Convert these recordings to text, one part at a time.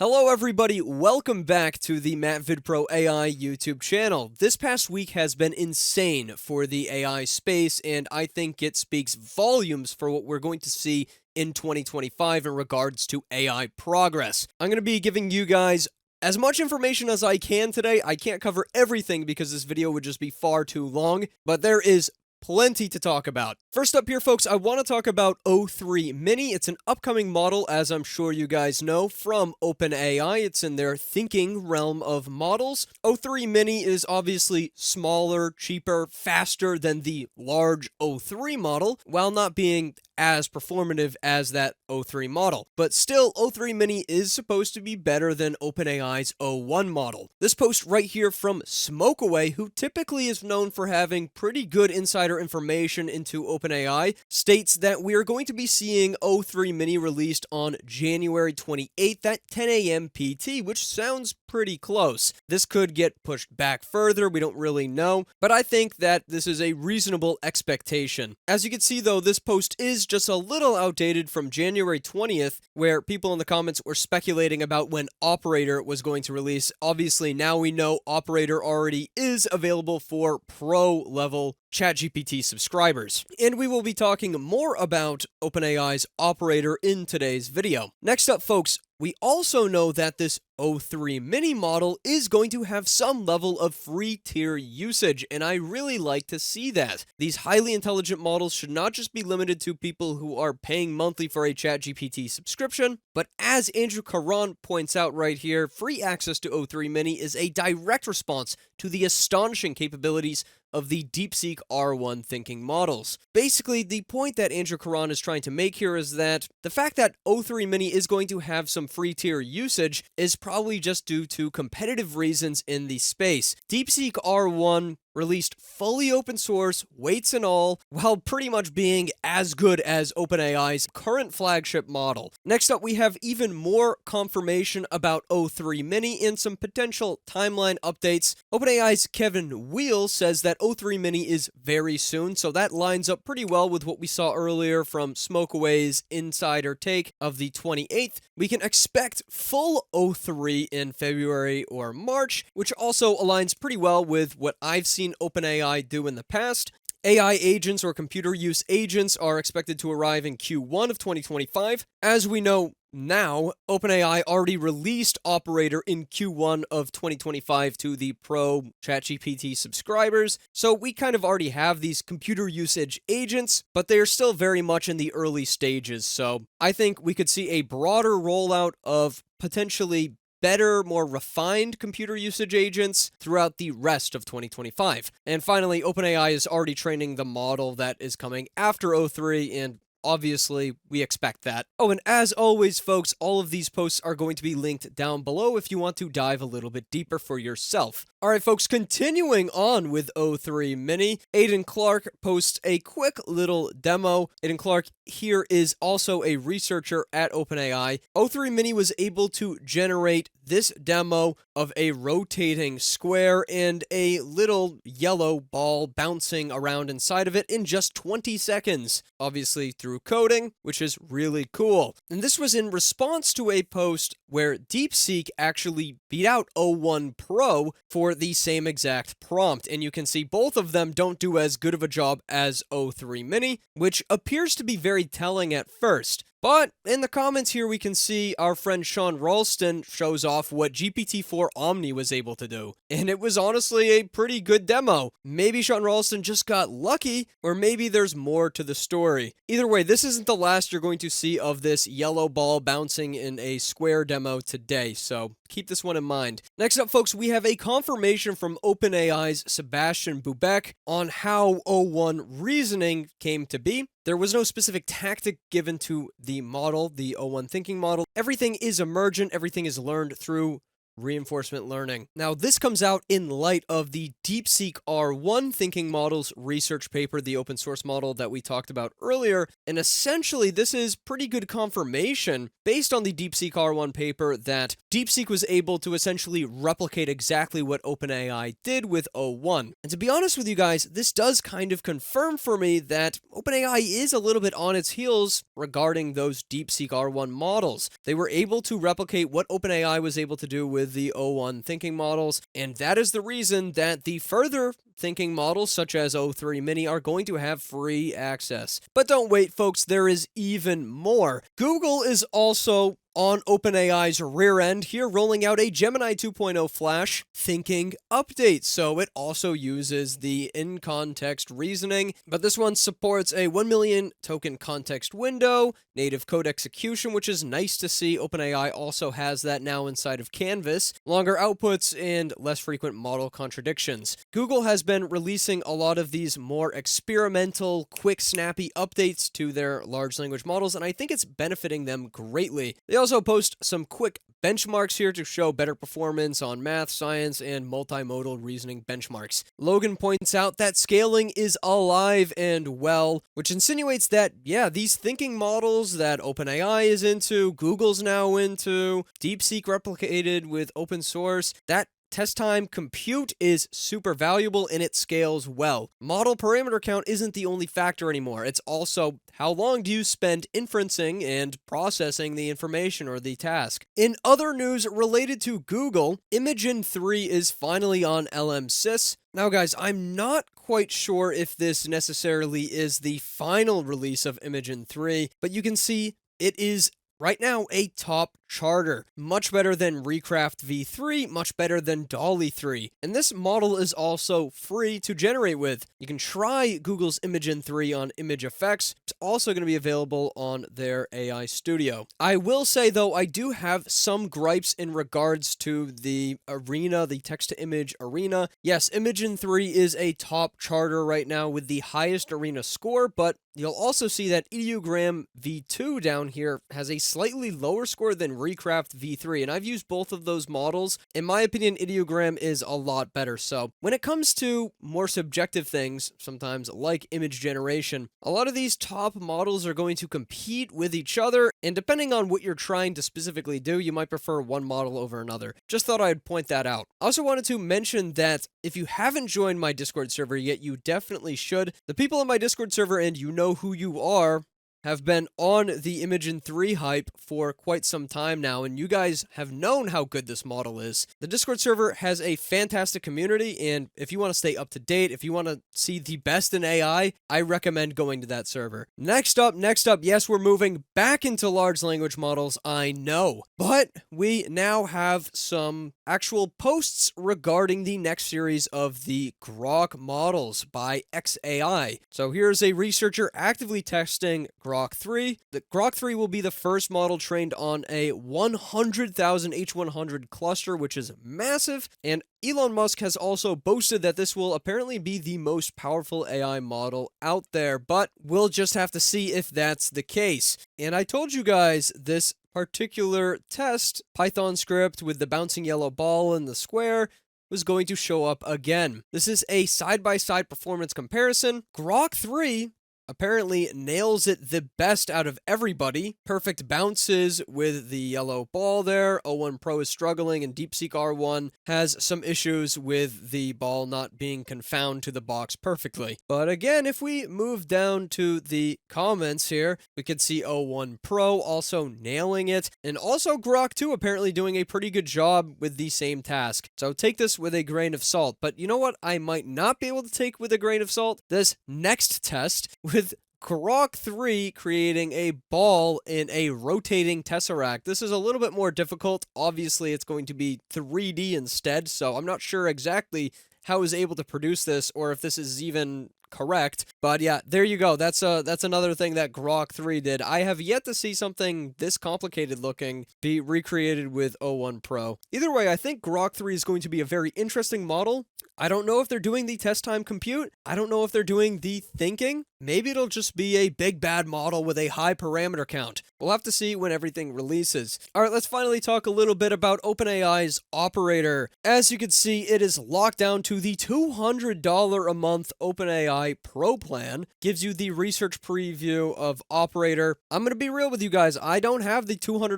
Hello everybody, welcome back to the MattVidPro AI YouTube channel. This past week has been insane for the AI space, and I think it speaks volumes for what we're going to see in 2025 in regards to AI progress. I'm going to be giving you guys as much information as I can today. I can't cover everything because this video would just be far too long, but there is plenty to talk about. First up here, folks, I want to talk about O3 Mini. It's an upcoming model, as I'm sure you guys know, from OpenAI. It's in their thinking realm of models. O3 Mini is obviously smaller, cheaper, faster than the large O3 model, while not being as performative as that O3 model. But still, O3 Mini is supposed to be better than OpenAI's O1 model. This post right here from Smokeaway, who typically is known for having pretty good insider information into OpenAI, states that we are going to be seeing O3 Mini released on January 28th at 10 a.m. PT, which sounds pretty close. This could get pushed back further, we don't really know, but I think that this is a reasonable expectation. As you can see though, this post is just a little outdated from January 20th, where people in the comments were speculating about when Operator was going to release. Obviously, now we know Operator already is available for pro level ChatGPT subscribers. And we will be talking more about OpenAI's Operator in today's video. Next up, folks, we also know that this O3 Mini model is going to have some level of free tier usage, and I really like to see that. These highly intelligent models should not just be limited to people who are paying monthly for a ChatGPT subscription, but as Andrew Caron points out right here, free access to O3 Mini is a direct response to the astonishing capabilities of the Deepseek R1 thinking models. Basically, the point that Andrew Caron is trying to make here is that the fact that O3 Mini is going to have some free tier usage is probably just due to competitive reasons in the space. Deepseek R1 released fully open source, weights and all, while pretty much being as good as OpenAI's current flagship model. Next up, we have even more confirmation about O3 Mini and some potential timeline updates. OpenAI's Kevin Weil says that O3 Mini is very soon, so that lines up pretty well with what we saw earlier from Smokeaway's insider take of the 28th. We can expect full O3 in February or March, which also aligns pretty well with what I've seen OpenAI do in the past. AI agents or computer use agents are expected to arrive in Q1 of 2025. As we know now, OpenAI already released Operator in Q1 of 2025 to the pro ChatGPT subscribers, so we kind of already have these computer usage agents, but they are still very much in the early stages, so I think we could see a broader rollout of potentially better, more refined computer usage agents throughout the rest of 2025. And finally, OpenAI is already training the model that is coming after O3, and obviously, we expect that. Oh, and as always, folks, all of these posts are going to be linked down below if you want to dive a little bit deeper for yourself. All right, folks, continuing on with O3 Mini, Aidan Clark posts a quick little demo. Aidan Clark here is also a researcher at OpenAI. O3 Mini was able to generate this demo of a rotating square and a little yellow ball bouncing around inside of it in just 20 seconds, obviously through coding, which is really cool. And this was in response to a post where DeepSeek actually beat out O1 Pro for the same exact prompt, and you can see both of them don't do as good of a job as O3 Mini, which appears to be very telling at first. But in the comments here, we can see our friend Sean Ralston shows off what GPT-4 Omni was able to do. And it was honestly a pretty good demo. Maybe Sean Ralston just got lucky, or maybe there's more to the story. Either way, this isn't the last you're going to see of this yellow ball bouncing in a square demo today, so keep this one in mind. Next up, folks, we have a confirmation from OpenAI's Sebastian Bubek on how O1 reasoning came to be. There was no specific tactic given to the model, the O1 thinking model. Everything is emergent, everything is learned through reinforcement learning. Now, this comes out in light of the Deepseek R1 thinking models research paper, the open source model that we talked about earlier. And essentially, this is pretty good confirmation based on the Deepseek R1 paper that DeepSeek was able to essentially replicate exactly what OpenAI did with O1. And to be honest with you guys, this does kind of confirm for me that OpenAI is a little bit on its heels regarding those Deepseek R1 models. They were able to replicate what OpenAI was able to do with the O1 thinking models, and that is the reason that the further thinking models such as O3 Mini are going to have free access. But don't wait, folks, there is even more. Google is also on OpenAI's rear end here, rolling out a Gemini 2.0 Flash thinking update. So it also uses the in-context reasoning, but this one supports a 1 million token context window, native code execution, which is nice to see. OpenAI also has that now inside of Canvas, longer outputs, and less frequent model contradictions. Google has been releasing a lot of these more experimental, quick, snappy updates to their large language models, and I think it's benefiting them greatly. They also post some quick benchmarks here to show better performance on math, science, and multimodal reasoning benchmarks. Logan points out that scaling is alive and well, which insinuates that, yeah, these thinking models that OpenAI is into, Google's now into, DeepSeek replicated with open source, that test time compute is super valuable and it scales well. Model parameter count isn't the only factor anymore. It's also how long do you spend inferencing and processing the information or the task. In other news related to Google, Imagen 3 is finally on LM-SIS. Now guys, I'm not quite sure if this necessarily is the final release of Imagen 3, but you can see it is right now a top charter. Much better than Recraft v3, much better than Dolly 3. And this model is also free to generate with. You can try Google's Imagen 3 on Image Effects. It's also going to be available on their AI Studio. I will say though, I do have some gripes in regards to the arena, the text-to-image arena. Yes, Imagen 3 is a top charter right now with the highest arena score, but you'll also see that Ideogram v2 down here has a slightly lower score than Recraft v3, and I've used both of those models. In my opinion, Ideogram is a lot better. So when it comes to more subjective things, sometimes like image generation, a lot of these top models are going to compete with each other, and depending on what you're trying to specifically do, you might prefer one model over another. Just thought I'd point that out. I also wanted to mention that if you haven't joined my Discord server yet, you definitely should. The people in my Discord server, and you know who you are, have been on the Imagen 3 hype for quite some time now, and you guys have known how good this model is. The Discord server has a fantastic community, and if you want to stay up to date, if you want to see the best in AI, I recommend going to that server. Next up, yes, we're moving back into large language models, I know, but we now have some actual posts regarding the next series of the Grok models by XAI. So here's a researcher actively testing Grok 3. The Grok 3 will be the first model trained on a 100,000 H100 cluster, which is massive, and Elon Musk has also boasted that this will apparently be the most powerful AI model out there, but we'll just have to see if that's the case. And I told you guys this particular test, Python script with the bouncing yellow ball and the square, was going to show up again. This is a side-by-side performance comparison. Grok 3 apparently nails it the best out of everybody. Perfect bounces with the yellow ball there. O1 Pro is struggling, and Deepseek R1 has some issues with the ball not being confound to the box perfectly. But again, if we move down to the comments here, we could see O1 Pro also nailing it, and also Grok 2 apparently doing a pretty good job with the same task. So take this with a grain of salt. But you know what I might not be able to take with a grain of salt? This next test with Grok 3 creating a ball in a rotating tesseract. This is a little bit more difficult. Obviously, it's going to be 3D instead, so I'm not sure exactly how it was able to produce this or if this is even correct. But yeah, there you go. That's another thing that Grok 3 did. I have yet to see something this complicated looking be recreated with O1 Pro. Either way, I think Grok 3 is going to be a very interesting model. I don't know if they're doing the test time compute. I don't know if they're doing the thinking. Maybe it'll just be a big bad model with a high parameter count. We'll have to see when everything releases. Alright, let's finally talk a little bit about OpenAI's Operator. As you can see, it is locked down to the $200 a month OpenAI Pro plan. Gives you the research preview of Operator. I'm going to be real with you guys. I don't have the $200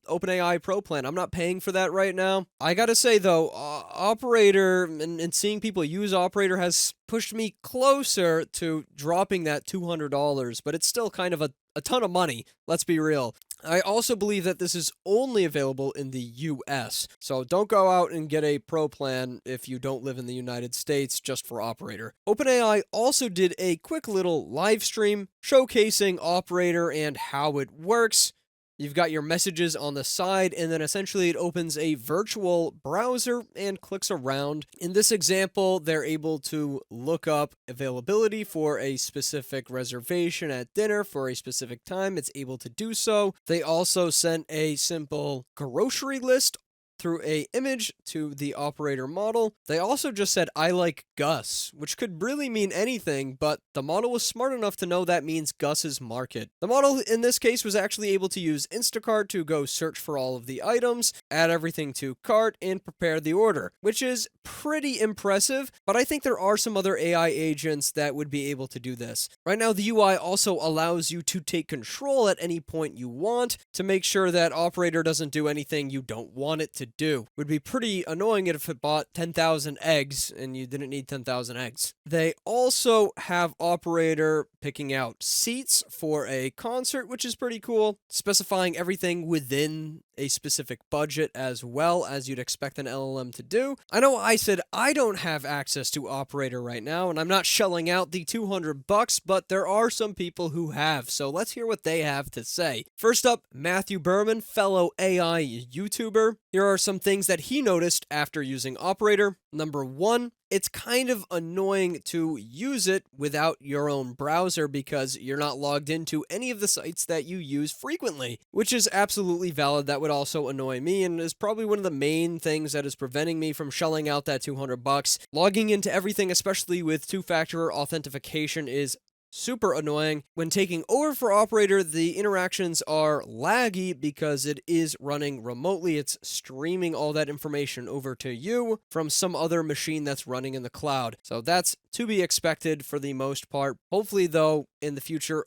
OpenAI Pro plan. I'm not paying for that right now. I gotta say though, Operator and seeing people use Operator has pushed me closer to dropping that $200, but it's still kind of a ton of money, let's be real. I also believe that this is only available in the US, so don't go out and get a pro plan if you don't live in the United States just for Operator. OpenAI also did a quick little live stream showcasing Operator and how it works. You've got your messages on the side, and then essentially it opens a virtual browser and clicks around. In this example, they're able to look up availability for a specific reservation at dinner for a specific time. It's able to do so. They also sent a simple grocery list through a image to the Operator model. They also just said, "I like Gus," which could really mean anything, but the model was smart enough to know that means Gus's market. The model in this case was actually able to use Instacart to go search for all of the items, add everything to cart, and prepare the order, which is pretty impressive, but I think there are some other AI agents that would be able to do this. Right now, the UI also allows you to take control at any point you want to make sure that Operator doesn't do anything you don't want it to do. Would be pretty annoying if it bought 10,000 eggs and you didn't need 10,000 eggs. They also have Operator picking out seats for a concert, which is pretty cool, specifying everything within a specific budget as well as you'd expect an LLM to do. I know I said I don't have access to Operator right now, and I'm not shelling out the $200, but there are some people who have, so let's hear what they have to say. First up, Matthew Berman, fellow AI YouTuber. Here are some things that he noticed after using Operator. Number one, it's kind of annoying to use it without your own browser because you're not logged into any of the sites that you use frequently, which is absolutely valid. That would also annoy me and is probably one of the main things that is preventing me from shelling out that $200. Logging into everything, especially with two-factor authentication, is super annoying. When taking over for Operator, the interactions are laggy because it is running remotely. It's streaming all that information over to you from some other machine that's running in the cloud. So that's to be expected for the most part. Hopefully, though, in the future,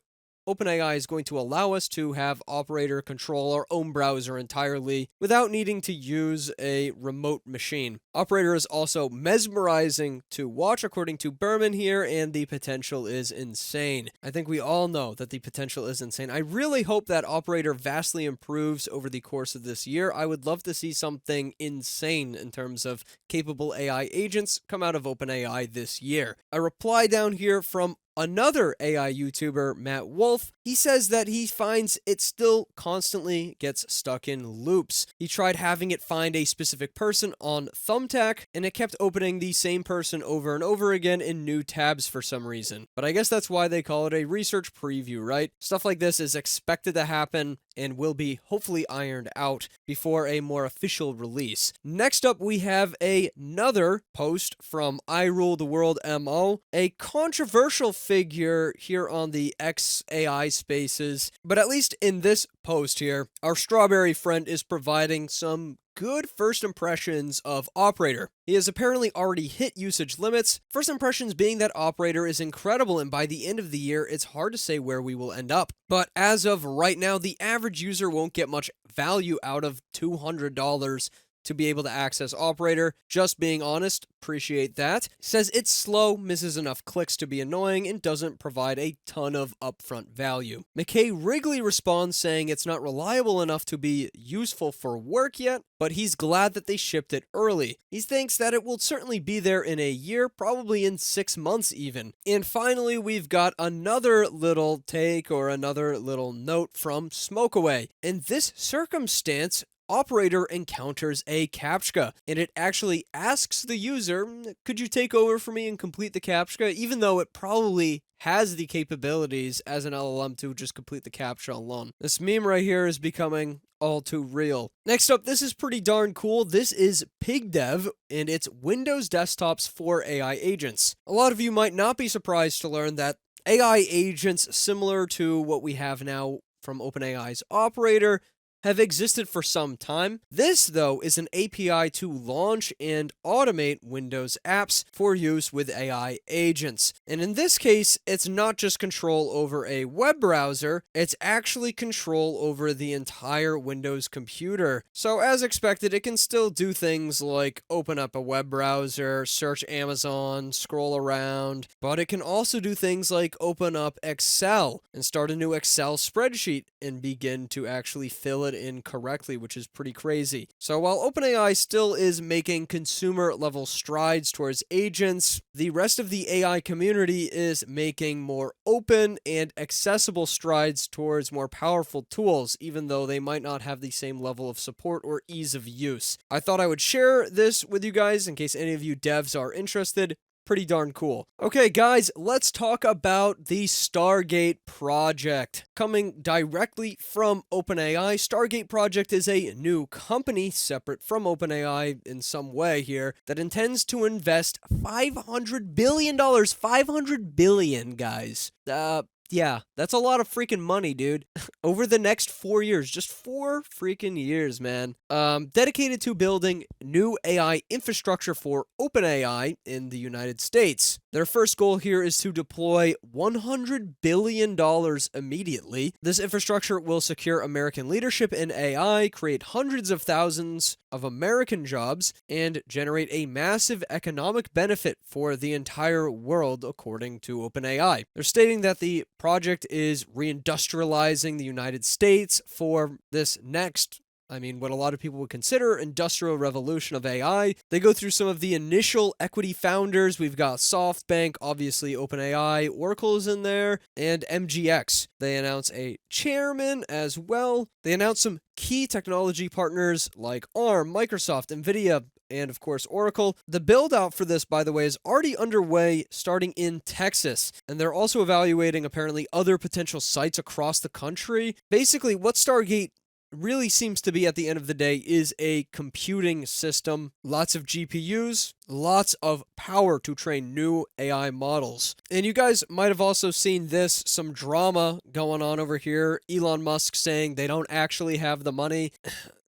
OpenAI is going to allow us to have Operator control our own browser entirely without needing to use a remote machine. Operator is also mesmerizing to watch, according to Berman here, and the potential is insane. I think we all know that the potential is insane. I really hope that Operator vastly improves over the course of this year. I would love to see something insane in terms of capable AI agents come out of OpenAI this year. A reply down here from another AI YouTuber, Matt Wolf. He says that he finds it still constantly gets stuck in loops. He tried having it find a specific person on Thumbtack, and it kept opening the same person over and over again in new tabs for some reason. But I guess that's why they call it a research preview, right? Stuff like this is expected to happen and will be hopefully ironed out before a more official release. Next up, we have another post from I Rule the World MO, a controversial figure here on the XAI spaces, but at least in this post here, our strawberry friend is providing some good first impressions of Operator. He has apparently already hit usage limits, first impressions being that Operator is incredible, and by the end of the year, it's hard to say where we will end up. But as of right now, the average user won't get much value out of $200 to be able to access Operator. Just being honest, appreciate that. Says it's slow, misses enough clicks to be annoying, and doesn't provide a ton of upfront value. McKay Wrigley responds saying it's not reliable enough to be useful for work yet, but he's glad that they shipped it early. He thinks that it will certainly be there in a year, probably in 6 months even. And finally, we've got another little take or another little note from Smokeaway. In this circumstance, operator encounters a CAPTCHA, and it actually asks the user, could you take over for me and complete the CAPTCHA, even though it probably has the capabilities as an LLM to just complete the CAPTCHA alone. This meme right here is becoming all too real. Next up, this is pretty darn cool. This is PigDev, and it's Windows desktops for AI agents. A lot of you might not be surprised to learn that AI agents similar to what we have now from OpenAI's Operator have existed for some time. This, though, is an API to launch and automate Windows apps for use with AI agents. And in this case, it's not just control over a web browser, it's actually control over the entire Windows computer. So as expected, it can still do things like open up a web browser, search Amazon, scroll around, but it can also do things like open up Excel and start a new Excel spreadsheet and begin to actually fill it in correctly, which is pretty crazy. So while OpenAI still is making consumer level strides towards agents, the rest of the AI community is making more open and accessible strides towards more powerful tools, even though they might not have the same level of support or ease of use. I thought I would share this with you guys in case any of you devs are interested. Pretty darn cool. Okay, guys, let's talk about the Stargate Project. Coming directly from OpenAI, Stargate Project is a new company separate from OpenAI in some way here that intends to invest $500 billion. $500 billion, guys. Yeah, that's a lot of freaking money, dude. Over the next 4 years, just 4 freaking years, man. Dedicated to building new AI infrastructure for OpenAI in the United States. Their first goal here is to deploy $100 billion immediately. This infrastructure will secure American leadership in AI, create hundreds of thousands of American jobs, and generate a massive economic benefit for the entire world, according to OpenAI. They're stating that the project is reindustrializing the United States for this next, what a lot of people would consider industrial revolution of AI. They go through some of the initial equity founders. We've got SoftBank, obviously OpenAI, Oracle is in there, and MGX. They announce a chairman as well. They announce some key technology partners like ARM, Microsoft, NVIDIA, and of course Oracle. The build out for this, by the way, is already underway starting in Texas, and they're also evaluating apparently other potential sites across the country. Basically, what Stargate really seems to be at the end of the day is a computing system, lots of GPUs, lots of power to train new AI models. And you guys might have also seen this, some drama going on over here. Elon Musk saying they don't actually have the money.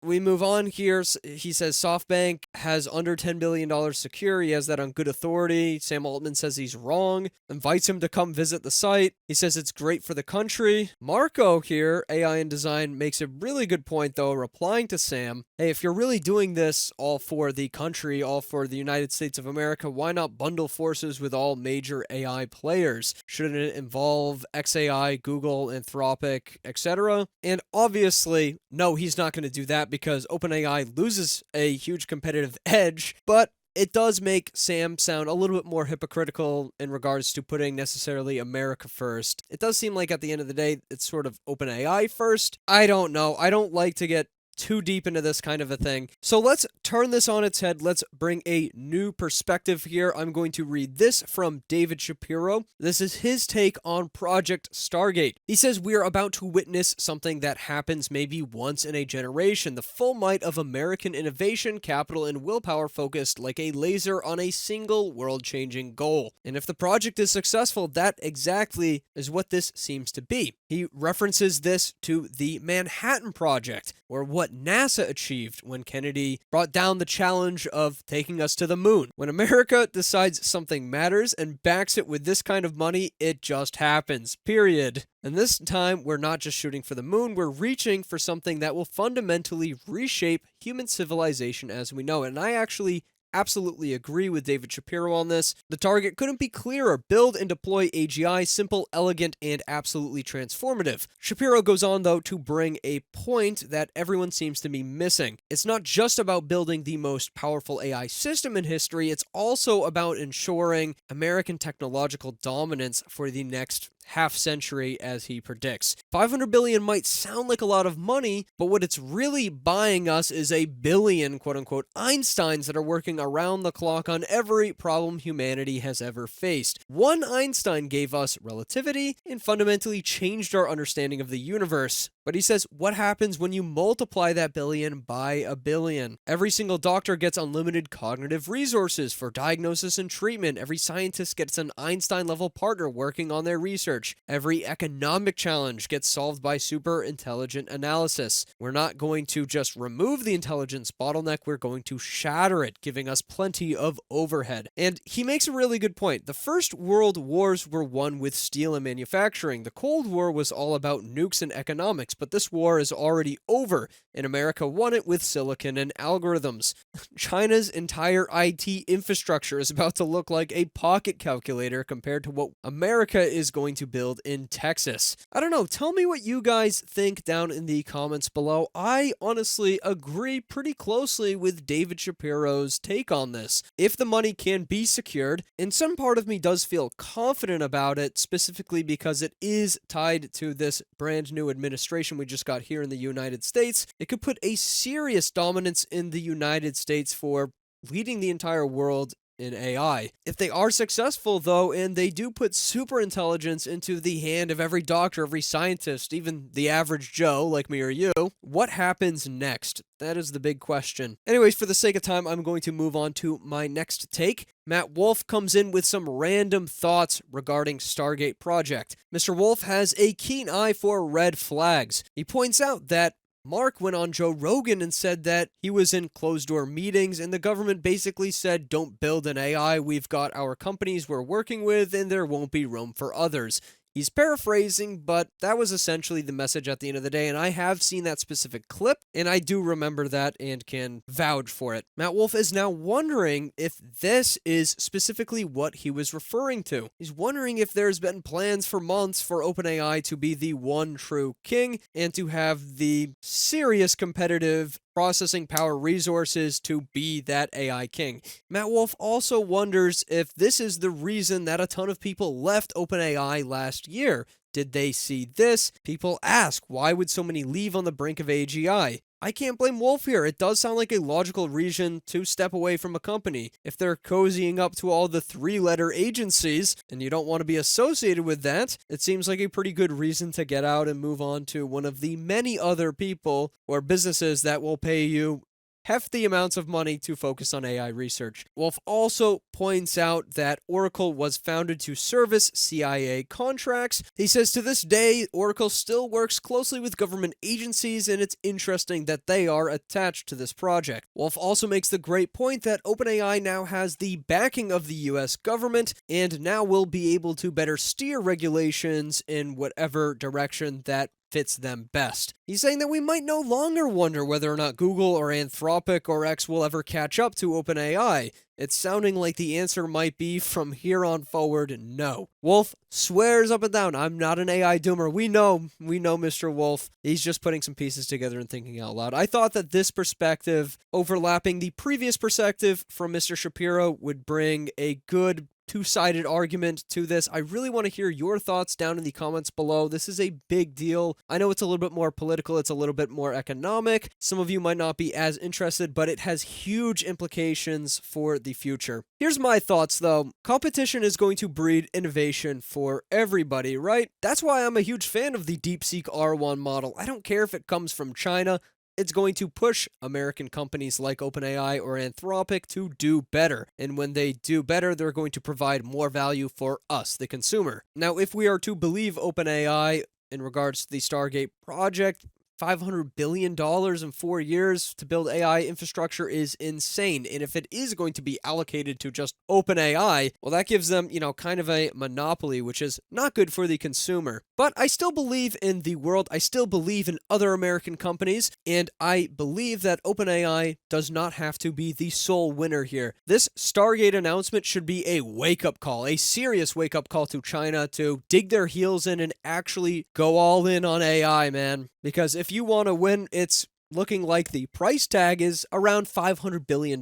We move on here. He says SoftBank has under $10 billion secure. He has that on good authority. Sam Altman says he's wrong, invites him to come visit the site. He says it's great for the country. Marco here, AI and Design, makes a really good point, though, replying to Sam. Hey, if you're really doing this all for the country, all for the United States of America, why not bundle forces with all major AI players? Shouldn't it involve XAI, Google, Anthropic, etc.? And obviously, no, he's not going to do that, because OpenAI loses a huge competitive edge, but it does make Sam sound a little bit more hypocritical in regards to putting necessarily America first. It does seem like at the end of the day, it's sort of OpenAI first. I don't know. I don't like to get too deep into this kind of a thing. So let's turn this on its head. Let's bring a new perspective here. I'm going to read this from David Shapiro. This is his take on Project Stargate. He says, we are about to witness something that happens maybe once in a generation. The full might of American innovation, capital, and willpower focused like a laser on a single world-changing goal. And if the project is successful, that exactly is what this seems to be. He references this to the Manhattan Project, or what NASA achieved when Kennedy brought down the challenge of taking us to the moon. When America decides something matters and backs it with this kind of money, it just happens, period. And this time, we're not just shooting for the moon, we're reaching for something that will fundamentally reshape human civilization as we know it. And I actually absolutely agree with David Shapiro on this. The target couldn't be clearer. Build and deploy AGI, simple, elegant, and absolutely transformative. Shapiro goes on, though, to bring a point that everyone seems to be missing. It's not just about building the most powerful AI system in history, it's also about ensuring American technological dominance for the next half century as he predicts. 500 billion might sound like a lot of money, but what it's really buying us is a billion quote-unquote Einsteins that are working around the clock on every problem humanity has ever faced. One Einstein gave us relativity and fundamentally changed our understanding of the universe. But he says, what happens when you multiply that billion by a billion? Every single doctor gets unlimited cognitive resources for diagnosis and treatment. Every scientist gets an Einstein-level partner working on their research. Every economic challenge gets solved by super intelligent analysis. We're not going to just remove the intelligence bottleneck, we're going to shatter it, giving us plenty of overhead. And he makes a really good point. The first world wars were won with steel and manufacturing. The Cold War was all about nukes and economics, but this war is already over, and America won it with silicon and algorithms. China's entire IT infrastructure is about to look like a pocket calculator compared to what America is going to build in Texas. I don't know, tell me what you guys think down in the comments below. I honestly agree pretty closely with David Shapiro's take on this. If the money can be secured, and some part of me does feel confident about it, specifically because it is tied to this brand new administration we just got here in the United States, it could put a serious dominance in the United States for leading the entire world in AI. If they are successful, though, and they do put super intelligence into the hand of every doctor, every scientist, even the average Joe like me or you, what happens next? That is the big question. Anyways, for the sake of time, I'm going to move on to my next take. Matt Wolf comes in with some random thoughts regarding Stargate Project. Mr. Wolf has a keen eye for red flags. He points out that Mark went on Joe Rogan and said that he was in closed-door meetings and the government basically said, don't build an AI, we've got our companies we're working with and there won't be room for others. He's paraphrasing, but that was essentially the message at the end of the day, and I have seen that specific clip, and I do remember that and can vouch for it. Matt Wolf is now wondering if this is specifically what he was referring to. He's wondering if there's been plans for months for OpenAI to be the one true king and to have the serious competitive processing power resources to be that AI king. Matt Wolf also wonders if this is the reason that a ton of people left OpenAI last year. Did they see this? People ask, why would so many leave on the brink of AGI? I can't blame Wolf here. It does sound like a logical reason to step away from a company. If they're cozying up to all the three-letter agencies, and you don't want to be associated with that, it seems like a pretty good reason to get out and move on to one of the many other people or businesses that will pay you hefty amounts of money to focus on AI research. Wolf also points out that Oracle was founded to service CIA contracts. He says to this day, Oracle still works closely with government agencies, and it's interesting that they are attached to this project. Wolf also makes the great point that OpenAI now has the backing of the US government, and now will be able to better steer regulations in whatever direction that fits them best. He's saying that we might no longer wonder whether or not Google or Anthropic or X will ever catch up to OpenAI. It's sounding like the answer might be from here on forward, no. Wolf swears up and down, I'm not an AI doomer. We know Mr. Wolf. He's just putting some pieces together and thinking out loud. I thought that this perspective, overlapping the previous perspective from Mr. Shapiro, would bring a good two-sided argument to this. I really want to hear your thoughts down in the comments below. This is a big deal. I know it's a little bit more political, it's a little bit more economic. Some of you might not be as interested, but it has huge implications for the future. Here's my thoughts though. Competition is going to breed innovation for everybody, right? That's why I'm a huge fan of the Deepseek R1 model. I don't care if it comes from China. It's going to push American companies like OpenAI or Anthropic to do better. And when they do better, they're going to provide more value for us, the consumer. Now, if we are to believe OpenAI in regards to the Stargate project, $500 billion in 4 years to build AI infrastructure is insane. And if it is going to be allocated to just OpenAI, well, that gives them, kind of a monopoly, which is not good for the consumer. But I still believe in the world. I still believe in other American companies. And I believe that OpenAI does not have to be the sole winner here. This Stargate announcement should be a wake-up call, a serious wake-up call to China to dig their heels in and actually go all in on AI, man. Because if you want to win, it's looking like the price tag is around $500 billion.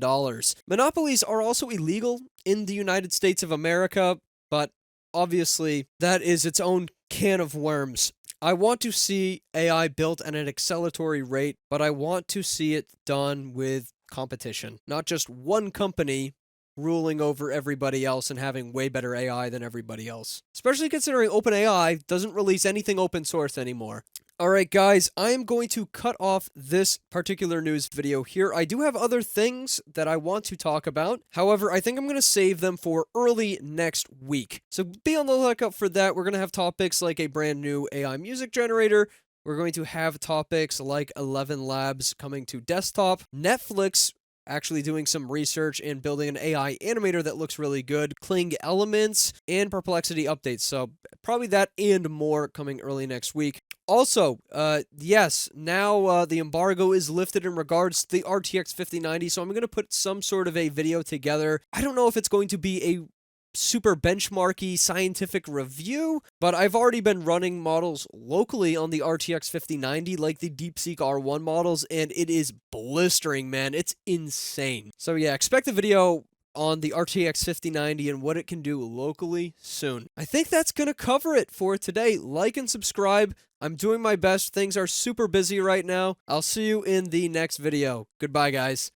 Monopolies are also illegal in the United States of America, but obviously, that is its own can of worms. I want to see AI built at an acceleratory rate, but I want to see it done with competition, not just one company ruling over everybody else and having way better AI than everybody else. Especially considering OpenAI doesn't release anything open source anymore. Alright guys, I am going to cut off this particular news video here. I do have other things that I want to talk about. However, I think I'm going to save them for early next week. So be on the lookout for that. We're going to have topics like a brand new AI music generator. We're going to have topics like 11 Labs coming to desktop, Netflix actually doing some research and building an AI animator that looks really good, Kling elements, and Perplexity updates. So probably that and more coming early next week. Also, yes, now the embargo is lifted in regards to the RTX 5090, so I'm going to put some sort of a video together. I don't know if it's going to be a super benchmarky scientific review, but I've already been running models locally on the RTX 5090, like the Deepseek R1 models, and it is blistering, man. It's insane. So yeah, expect a video on the RTX 5090 and what it can do locally soon. I think that's going to cover it for today. Like and subscribe. I'm doing my best. Things are super busy right now. I'll see you in the next video. Goodbye, guys.